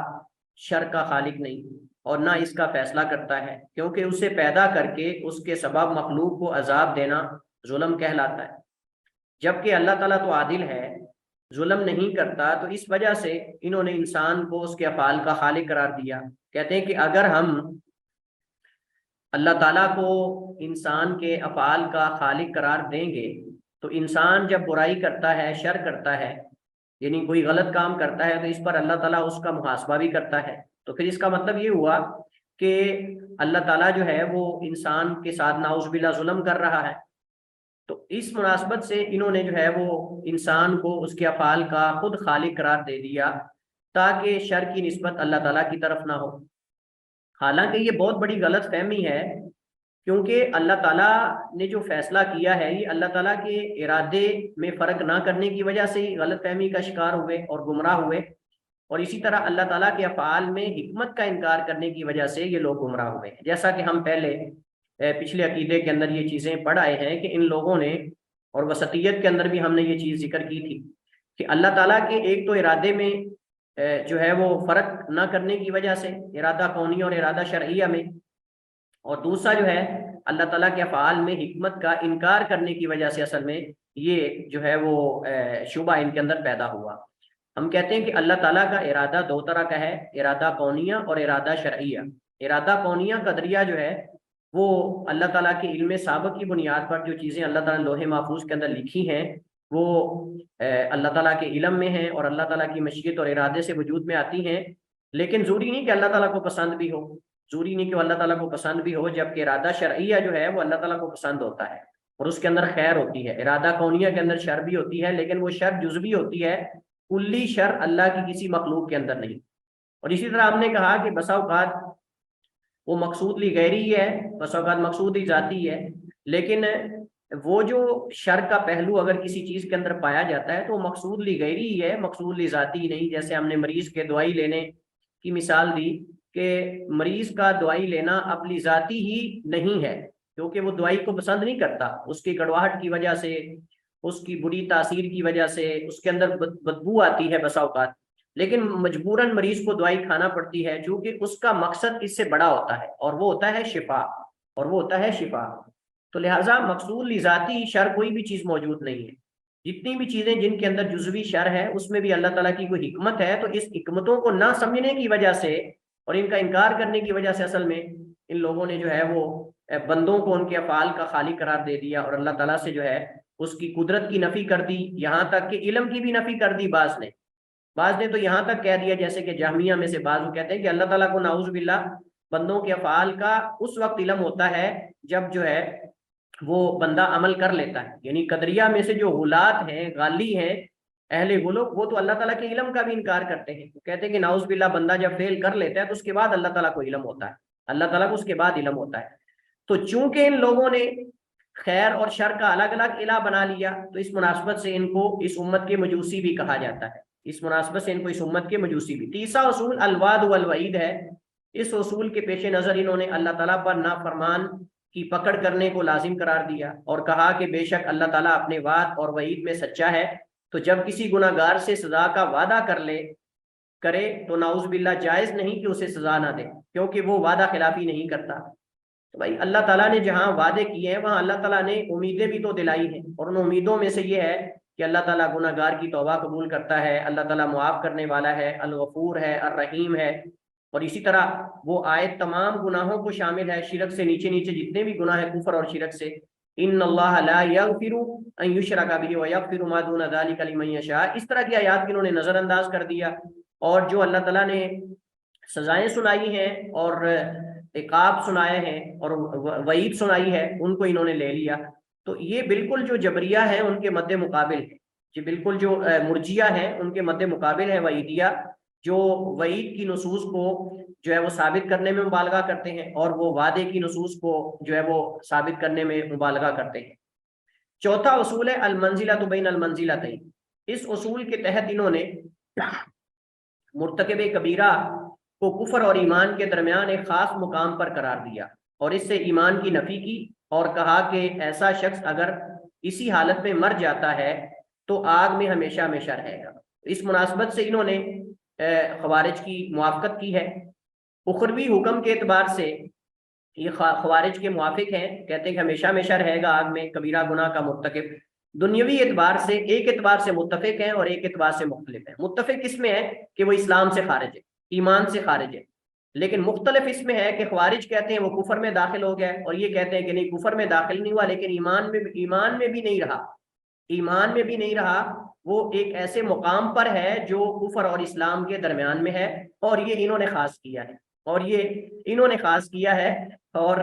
شر کا خالق نہیں اور نہ اس کا فیصلہ کرتا ہے، کیونکہ اسے پیدا کر کے اس کے سبب مخلوق کو عذاب دینا ظلم کہلاتا ہے، جبکہ اللہ تعالیٰ تو عادل ہے، ظلم نہیں کرتا۔ تو اس وجہ سے انہوں نے انسان کو اس کے افعال کا خالق قرار دیا۔ کہتے ہیں کہ اگر ہم اللہ تعالیٰ کو انسان کے افعال کا خالق قرار دیں گے تو انسان جب برائی کرتا ہے، شر کرتا ہے، یعنی کوئی غلط کام کرتا ہے، تو اس پر اللہ تعالیٰ اس کا محاسبہ بھی کرتا ہے۔ تو پھر اس کا مطلب یہ ہوا کہ اللہ تعالیٰ جو ہے وہ انسان کے ساتھ نعوذ باللہ ظلم کر رہا ہے۔ تو اس مناسبت سے انہوں نے جو ہے وہ انسان کو اس کے افعال کا خود خالق قرار دے دیا تاکہ شر کی نسبت اللہ تعالیٰ کی طرف نہ ہو۔ حالانکہ یہ بہت بڑی غلط فہمی ہے، کیونکہ اللہ تعالیٰ نے جو فیصلہ کیا ہے یہ اللہ تعالیٰ کے ارادے میں فرق نہ کرنے کی وجہ سے ہی غلط فہمی کا شکار ہوئے اور گمراہ ہوئے، اور اسی طرح اللہ تعالیٰ کے افعال میں حکمت کا انکار کرنے کی وجہ سے یہ لوگ گمراہ ہوئے ہیں۔ جیسا کہ ہم پہلے پچھلے عقیدے کے اندر یہ چیزیں پڑھ آئے ہیں کہ ان لوگوں نے، اور وسطیت کے اندر بھی ہم نے یہ چیز ذکر کی تھی کہ اللہ تعالیٰ کے ایک تو ارادے میں جو ہے وہ فرق نہ کرنے کی وجہ سے، ارادہ کونی اور ارادہ شرعیہ میں، اور دوسرا جو ہے اللہ تعالیٰ کے افعال میں حکمت کا انکار کرنے کی وجہ سے اصل میں یہ جو ہے وہ شبہ ان کے اندر پیدا ہوا۔ ہم کہتے ہیں کہ اللہ تعالیٰ کا ارادہ دو طرح کا ہے، ارادہ کونیہ اور ارادہ شرعیہ۔ ارادہ کونیہ قدریہ جو ہے وہ اللہ تعالیٰ کے علم سابق کی بنیاد پر جو چیزیں اللہ تعالیٰ نے لوح محفوظ کے اندر لکھی ہیں وہ اللہ تعالیٰ کے علم میں ہیں اور اللہ تعالیٰ کی مشیت اور ارادے سے وجود میں آتی ہیں، لیکن ضروری نہیں کہ اللہ تعالیٰ کو پسند بھی ہو، ضروری نہیں کہ اللہ تعالیٰ کو پسند بھی ہو، جبکہ ارادہ شرعیہ جو ہے وہ اللہ تعالیٰ کو پسند ہوتا ہے اور اس کے اندر خیر ہوتی ہے۔ ارادہ کونیہ کے اندر شر بھی ہوتی ہے، لیکن وہ شر جزوی ہوتی ہے، کلی شر اللہ کی کسی مخلوق کے اندر نہیں۔ اور اسی طرح ہم نے کہا کہ بسا اوقات وہ مقصود لی غیری ہے، بسا اوقات مقصود ہی ذاتی ہے، لیکن وہ جو شر کا پہلو اگر کسی چیز کے اندر پایا جاتا ہے تو وہ مقصود لی غیری ہی ہے، مقصود لی ذاتی نہیں۔ جیسے ہم نے مریض کے دوائی لینے کی مثال دی کہ مریض کا دوائی لینا اپنی ذاتی ہی نہیں ہے، کیونکہ وہ دوائی کو پسند نہیں کرتا، اس کی کڑواہٹ کی وجہ سے، اس کی بری تاثیر کی وجہ سے اس کے اندر بدبو آتی ہے بسا اوقات، لیکن مجبوراً مریض کو دوائی کھانا پڑتی ہے، چونکہ اس کا مقصد اس سے بڑا ہوتا ہے اور وہ ہوتا ہے شفا، اور وہ ہوتا ہے شفا۔ تو لہٰذا مقصود ذاتی شر کوئی بھی چیز موجود نہیں ہے۔ جتنی بھی چیزیں جن کے اندر جزوی شر ہے اس میں بھی اللہ تعالیٰ کی کوئی حکمت ہے، تو اس حکمتوں کو نہ سمجھنے کی وجہ سے اور ان کا انکار کرنے کی وجہ سے اصل میں ان لوگوں نے جو ہے وہ بندوں کو ان کے افعال کا خالق قرار دے دیا اور اللہ تعالیٰ سے جو ہے اس کی قدرت کی نفی کر دی، یہاں تک کہ علم کی بھی نفی کر دی۔ بعض نے تو یہاں تک کہہ دیا، جیسے کہ جہمیہ میں سے بعض وہ کہتے ہیں کہ اللہ تعالیٰ کو نعوذ باللہ بندوں کے افعال کا اس وقت علم ہوتا ہے جب جو ہے وہ بندہ عمل کر لیتا ہے. یعنی قدریہ میں سے جو غلات ہیں، غالی ہیں، اہل غلو، وہ تو اللہ تعالیٰ کے علم کا بھی انکار کرتے ہیں. وہ کہتے ہیں کہ نعوذ باللہ بندہ جب فیل کر لیتا ہے تو اس کے بعد اللہ تعالیٰ کو علم ہوتا ہے، اللہ تعالیٰ کو اس کے بعد علم ہوتا ہے. تو چونکہ ان لوگوں نے خیر اور شر کا الگ الگ الہ بنا لیا تو اس مناسبت سے ان کو اس امت کے مجوسی بھی کہا جاتا ہے. اس مناسبت سے ان کو اس امت کے مجوسی بھی. تیسرا اصول الوعد والوعید ہے. اس اصول کے پیش نظر انہوں نے اللہ تعالیٰ پر نافرمان کی پکڑ کرنے کو لازم قرار دیا اور کہا کہ بے شک اللہ تعالیٰ اپنے وعد اور وعید میں سچا ہے. تو جب کسی گناہ گار سے سزا کا وعدہ کرے تو نعوذ باللہ جائز نہیں کہ اسے سزا نہ دے، کیونکہ وہ وعدہ خلافی نہیں کرتا. تو بھائی اللہ تعالیٰ نے جہاں وعدے کیے ہیں وہاں اللہ تعالیٰ نے امیدیں بھی تو دلائی ہیں، اور ان امیدوں میں سے یہ ہے کہ اللہ تعالیٰ گناہ گار کی توبہ قبول کرتا ہے، اللہ تعالیٰ معاف کرنے والا ہے، الغفور ہے، الرحیم ہے. اور اسی طرح وہ آیت تمام گناہوں کو شامل ہے، شرک سے نیچے نیچے جتنے بھی گناہ ہیں کفر اور شرک سے. ان اللہ لا یغفر ان یشرک بہ ویغفر ما دون ذلک لمن یشاء. اس طرح کی آیات انہوں نے نظر انداز کر دیا، اور جو اللہ تعالیٰ نے سزائیں سنائی ہیں اور عقاب سنائے ہیں اور وعید سنائی ہے ان کو انہوں نے لے لیا. تو یہ بالکل جو جبریہ ہیں ان کے مد مقابل ہے، یہ بالکل جو مرجیہ ہیں ان کے مد مقابل ہے وعیدیہ، جو وعید کی نصوص کو جو ہے وہ ثابت کرنے میں مبالغہ کرتے ہیں اور وہ وعدے کی نصوص کو جو ہے وہ ثابت کرنے میں مبالغہ کرتے ہیں. چوتھا اصول ہے المنزلۃ بین المنزلتین. اس اصول کے تحت انہوں نے مرتکب کبیرہ کو کفر اور ایمان کے درمیان ایک خاص مقام پر قرار دیا اور اس سے ایمان کی نفی کی اور کہا کہ ایسا شخص اگر اسی حالت میں مر جاتا ہے تو آگ میں ہمیشہ ہمیشہ رہے گا. اس مناسبت سے انہوں نے خوارج کی موافقت کی ہے. اخروی حکم کے اعتبار سے یہ خوارج کے موافق ہیں، کہتے ہیں کہ ہمیشہ ہمیشہ رہے گا آگ میں کبیرہ گناہ کا مرتکب. دنیاوی اعتبار سے ایک اعتبار سے متفق ہیں اور ایک اعتبار سے مختلف ہیں. متفق اس میں ہے کہ وہ اسلام سے خارج ہے، ایمان سے خارج ہے، لیکن مختلف اس میں ہے کہ خوارج کہتے ہیں وہ کفر میں داخل ہو گیا اور یہ کہتے ہیں کہ نہیں کفر میں داخل نہیں ہوا لیکن ایمان میں بھی نہیں رہا، ایمان میں بھی نہیں رہا. وہ ایک ایسے مقام پر ہے جو کفر اور اسلام کے درمیان میں ہے، اور یہ انہوں نے خاص کیا ہے، اور یہ انہوں نے خاص کیا ہے، اور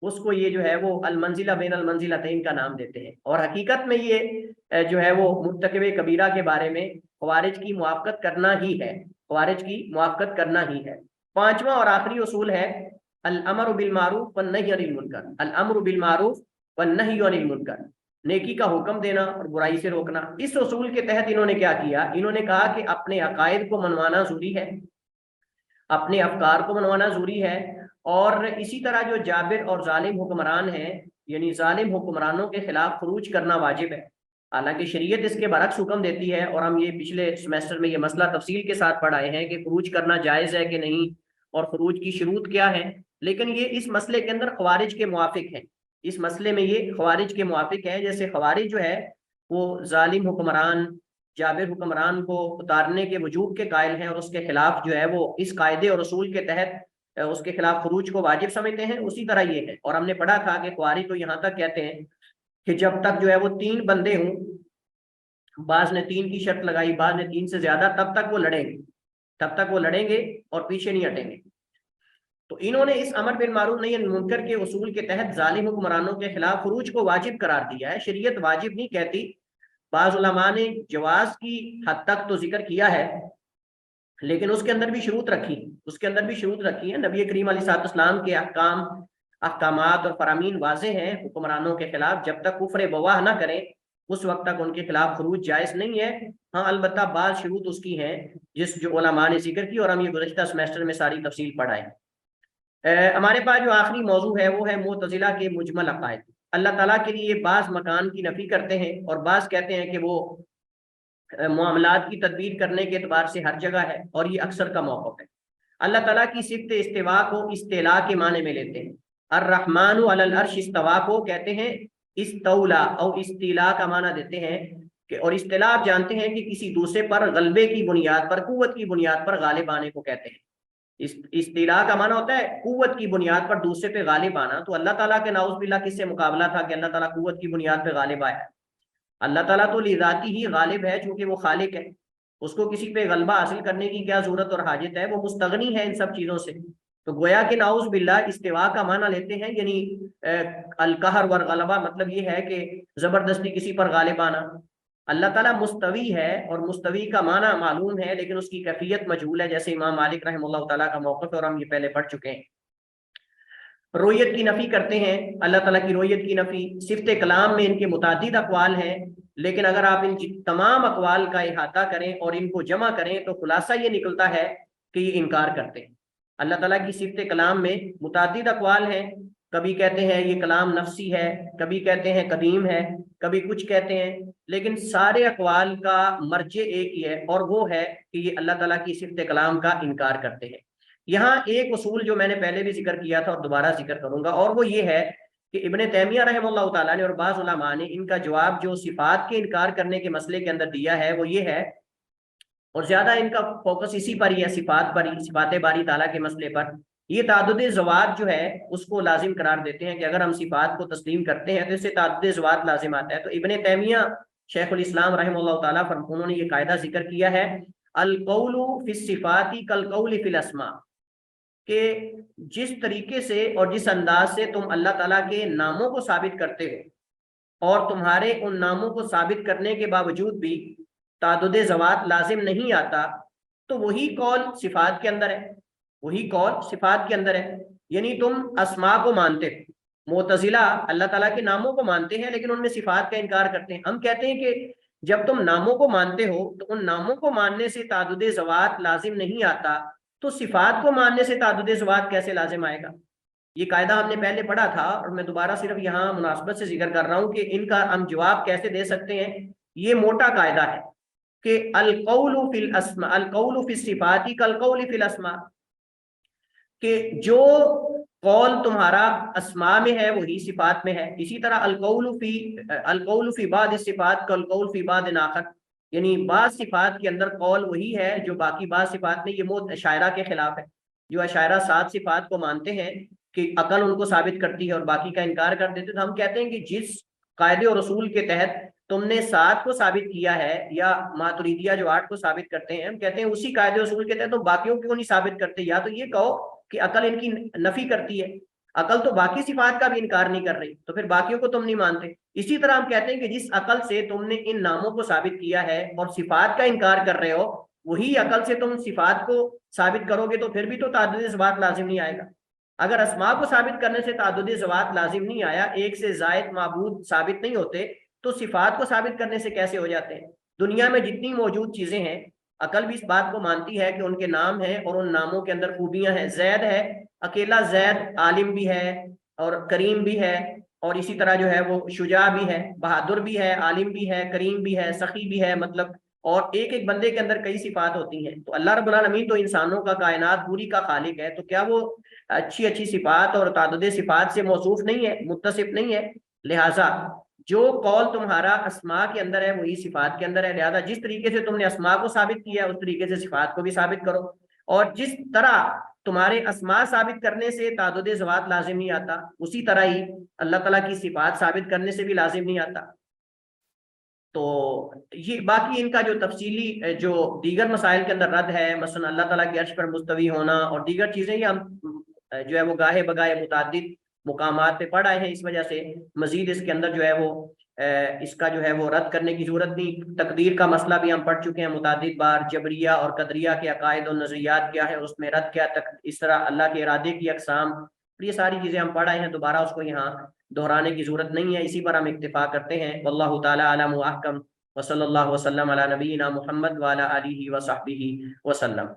اس کو یہ جو ہے وہ المنزلہ بین المنزلتین کا نام دیتے ہیں. اور حقیقت میں یہ جو ہے وہ مرتکب کبیرہ کے بارے میں خوارج کی موافقت کرنا ہی ہے، خوارج کی موافقت کرنا ہی ہے. پانچواں اور آخری اصول ہے الامر بالمعروف والنہی عن المنکر. الامر بالمعروف والنہی عن المنکر، نیکی کا حکم دینا اور برائی سے روکنا. اس اصول کے تحت انہوں نے کیا کیا؟ انہوں نے کہا کہ اپنے عقائد کو منوانا ضروری ہے، اپنے افکار کو منوانا ضروری ہے، اور اسی طرح جو جابر اور ظالم حکمران ہیں یعنی ظالم حکمرانوں کے خلاف خروج کرنا واجب ہے. حالانکہ شریعت اس کے برعکس حکم دیتی ہے، اور ہم یہ پچھلے سیمسٹر میں یہ مسئلہ تفصیل کے ساتھ پڑھائے ہیں کہ خروج کرنا جائز ہے کہ نہیں اور خروج کی شروط کیا ہے. لیکن یہ اس مسئلے کے اندر خوارج کے موافق ہیں، اس مسئلے میں یہ خوارج کے موافق ہیں. جیسے خوارج جو ہے وہ ظالم حکمران جابر حکمران کو اتارنے کے وجوب کے قائل ہیں اور اس کے خلاف جو ہے وہ اس قاعدے اور اصول کے تحت اس کے خلاف خروج کو واجب سمجھتے ہیں. اسی طرح یہ ہے، اور ہم نے پڑھا تھا کہ خوارج تو یہاں تک کہتے ہیں کہ جب تک جو ہے وہ 3 بندے ہوں، بعض نے 3 کی شرط لگائی، بعض نے 3 سے زیادہ، تب تک وہ لڑیں گے، تب تک وہ لڑیں گے اور پیچھے نہیں ہٹیں گے. تو انہوں نے اس امر بالمعروف نہی عن المنکر کے اصول کے تحت ظالم حکمرانوں کے خلاف خروج کو واجب قرار دیا ہے. شریعت واجب نہیں کہتی، بعض علماء نے جواز کی حد تک تو ذکر کیا ہے لیکن اس کے اندر بھی شروط رکھی، اس کے اندر بھی شروط رکھی ہے. نبی کریم علیہ الصلوۃ والسلام کے احکامات اور فرامین واضح ہیں حکمرانوں کے خلاف. جب تک کفر بواہ نہ کریں اس وقت تک ان کے خلاف خروج جائز نہیں ہے. ہاں البتہ بعض شروط اس کی ہیں جو علماء نے ذکر کی، اور ہم یہ گزشتہ سیمسٹر میں ساری تفصیل پڑھائیں. ہمارے پاس جو آخری موضوع ہے وہ ہے معتزلہ کے مجمل عقائد. اللہ تعالیٰ کے لیے بعض مکان کی نفی کرتے ہیں اور بعض کہتے ہیں کہ وہ معاملات کی تدبیر کرنے کے اعتبار سے ہر جگہ ہے، اور یہ اکثر کا موقف ہے. اللہ تعالیٰ کی صفت استوا کو استعلاء کے معنی میں لیتے ہیں. الرحمن علی العرش استوا کو کہتے ہیں استولا، اور استیلاء کا معنی دیتے ہیں کہ، اور اصطلاح آپ جانتے ہیں کہ کسی دوسرے پر غلبے کی بنیاد پر، قوت کی بنیاد پر غالب آنے کو کہتے ہیں. استیلاء کا معنی ہوتا ہے قوت کی بنیاد پر دوسرے پہ غالب آنا. تو اللہ تعالیٰ کے نعوذ باللہ کس سے مقابلہ تھا کہ اللہ تعالیٰ قوت کی بنیاد پہ غالب آیا؟ اللہ تعالیٰ تو لذاتی ہی غالب ہے چونکہ وہ خالق ہے، اس کو کسی پہ غلبہ حاصل کرنے کی کیا ضرورت اور حاجت ہے، وہ مستغنی ہے ان سب چیزوں سے. تو گویا کہ نعوذ باللہ استوا کا معنی لیتے ہیں، یعنی القہر والغلبہ، مطلب یہ ہے کہ زبردستی کسی پر غالب آنا۔ اللہ تعالیٰ مستوی ہے، اور مستوی کا معنی معلوم ہے لیکن اس کی کیفیت مجہول ہے، جیسے امام مالک رحمہ اللہ تعالیٰ کا موقف ہے، اور ہم یہ پہلے پڑھ چکے ہیں۔ رویت کی نفی کرتے ہیں، اللہ تعالیٰ کی رویت کی نفی۔ صفت کلام میں ان کے متعدد اقوال ہیں، لیکن اگر آپ ان تمام اقوال کا احاطہ کریں اور ان کو جمع کریں تو خلاصہ یہ نکلتا ہے کہ یہ انکار کرتے ہیں۔ اللہ تعالیٰ کی صفت کلام میں متعدد اقوال ہیں، کبھی کہتے ہیں یہ کلام نفسی ہے، کبھی کہتے ہیں قدیم ہے، کبھی کچھ کہتے ہیں، لیکن سارے اقوال کا مرجع ایک ہی ہے، اور وہ ہے کہ یہ اللہ تعالیٰ کی صفت کلام کا انکار کرتے ہیں۔ یہاں ایک اصول جو میں نے پہلے بھی ذکر کیا تھا اور دوبارہ ذکر کروں گا، اور وہ یہ ہے کہ ابن تیمیہ رحمہ اللہ تعالیٰ نے اور بعض علماء نے ان کا جواب جو صفات کے انکار کرنے کے مسئلے کے اندر دیا ہے وہ یہ ہے، اور زیادہ ان کا فوکس اسی پر ہی ہے، صفات پر ہی، صفات باری تعالیٰ کے مسئلے پر۔ یہ تعدد ذوات جو ہے اس کو لازم قرار دیتے ہیں کہ اگر ہم صفات کو تسلیم کرتے ہیں تو اس سے تعدد ذوات لازم آتا ہے۔ تو ابن تیمیہ شیخ الاسلام رحمہ اللہ تعالیٰ انہوں نے یہ قاعدہ ذکر کیا ہے، القول فی الصفات کالقول فی الاسماء، کہ جس طریقے سے اور جس انداز سے تم اللہ تعالیٰ کے ناموں کو ثابت کرتے ہو، اور تمہارے ان ناموں کو ثابت کرنے کے باوجود بھی تعدد ذوات لازم نہیں آتا، تو وہی قول صفات کے اندر ہے، وہی قول صفات کے اندر ہے۔ یعنی تم اسماء کو مانتے ہو، معتزلہ اللہ تعالیٰ کے ناموں کو مانتے ہیں لیکن ان میں صفات کا انکار کرتے ہیں۔ ہم کہتے ہیں کہ جب تم ناموں کو مانتے ہو تو ان ناموں کو ماننے سے تعدد ذوات لازم نہیں آتا، تو صفات کو ماننے سے تعدد ذوات کیسے لازم آئے گا؟ یہ قاعدہ ہم نے پہلے پڑھا تھا، اور میں دوبارہ صرف یہاں مناسبت سے ذکر کر رہا ہوں کہ ان کا ہم جواب کیسے دے سکتے ہیں۔ یہ موٹا قاعدہ ہے کہ القول فی الاسماء، القول فی الصفات کالقول فی الاسماء، کہ جو قول تمہارا اسماء میں ہے وہی صفات میں ہے۔ اسی طرح القول فی بعض الصفات کالقول فی بعض آخر، یعنی بعض صفات کے اندر قول وہی ہے جو باقی بعض صفات میں۔ یہ موت اشاعرہ کے خلاف ہے، جو اشاعرہ 7 صفات کو مانتے ہیں کہ عقل ان کو ثابت کرتی ہے اور باقی کا انکار کر دیتے، تو ہم کہتے ہیں کہ جس قاعدے اور اصول کے تحت تم نے 7 کو ثابت کیا ہے، یا ماتریدیہ جو 8 کو ثابت کرتے ہیں، ہم کہتے ہیں اسی قاعدے اصول کے تحت تم باقیوں کو نہیں ثابت کرتے۔ یا تو یہ کہو کہ عقل ان کی نفی کرتی ہے، عقل تو باقی صفات کا بھی انکار نہیں کر رہی، تو پھر باقیوں کو تم نہیں مانتے۔ اسی طرح ہم کہتے ہیں کہ جس عقل سے تم نے ان ناموں کو ثابت کیا ہے اور صفات کا انکار کر رہے ہو، وہی عقل سے تم صفات کو ثابت کرو گے تو پھر بھی تو تعدد ذوات لازم نہیں آئے گا۔ اگر اسماء کو ثابت کرنے سے تعدد ذوات لازم نہیں آیا، ایک سے زائد معبود ثابت نہیں ہوتے، تو صفات کو ثابت کرنے سے کیسے ہو جاتے ہیں؟ دنیا میں جتنی موجود چیزیں ہیں، عقل بھی اس بات کو مانتی ہے کہ ان کے نام ہیں اور ان ناموں کے اندر خوبیاں ہیں۔ زید ہے، اکیلا زید عالم بھی ہے اور کریم بھی ہے، اور اسی طرح جو ہے وہ شجاع بھی ہے، بہادر بھی ہے، عالم بھی ہے، کریم بھی ہے، سخی بھی ہے، مطلب اور ایک ایک بندے کے اندر کئی صفات ہوتی ہیں۔ تو اللہ رب العالمین تو انسانوں کا، کائنات پوری کا خالق ہے، تو کیا وہ اچھی اچھی صفات اور تعدد صفات سے موصوف نہیں ہے، متصف نہیں ہے؟ لہٰذا جو قول تمہارا اسماء کے اندر ہے وہی صفات کے اندر ہے، لہذا جس طریقے سے تم نے اسماء کو ثابت کیا اس طریقے سے صفات کو بھی ثابت کرو۔ اور جس طرح تمہارے اسماء ثابت کرنے سے تعدد ذوات لازم نہیں آتا، اسی طرح ہی اللہ تعالیٰ کی صفات ثابت کرنے سے بھی لازم نہیں آتا۔ تو یہ باقی ان کا جو تفصیلی جو دیگر مسائل کے اندر رد ہے، مثلا اللہ تعالیٰ کے عرش پر مستوی ہونا اور دیگر چیزیں، یہ ہم جو ہے وہ گاہے بگاہے متعدد مقامات پہ پڑھ آئے ہیں، اس وجہ سے مزید اس کے اندر جو ہے وہ اس کا جو ہے وہ رد کرنے کی ضرورت نہیں۔ تقدیر کا مسئلہ بھی ہم پڑھ چکے ہیں متعدد بار، جبریہ اور قدریہ کے عقائد و نظریات کیا ہے، اس میں رد کیا، اس طرح اللہ کے ارادے کی اقسام، یہ ساری چیزیں ہم پڑھ آئے ہیں، دوبارہ اس کو یہاں دہرانے کی ضرورت نہیں ہے، اسی پر ہم اکتفا کرتے ہیں۔ واللہ تعالی اعلم و احکم، وصلی اللہ وسلم علی نبینا محمد وعلی آلہ وصحبہ وسلم۔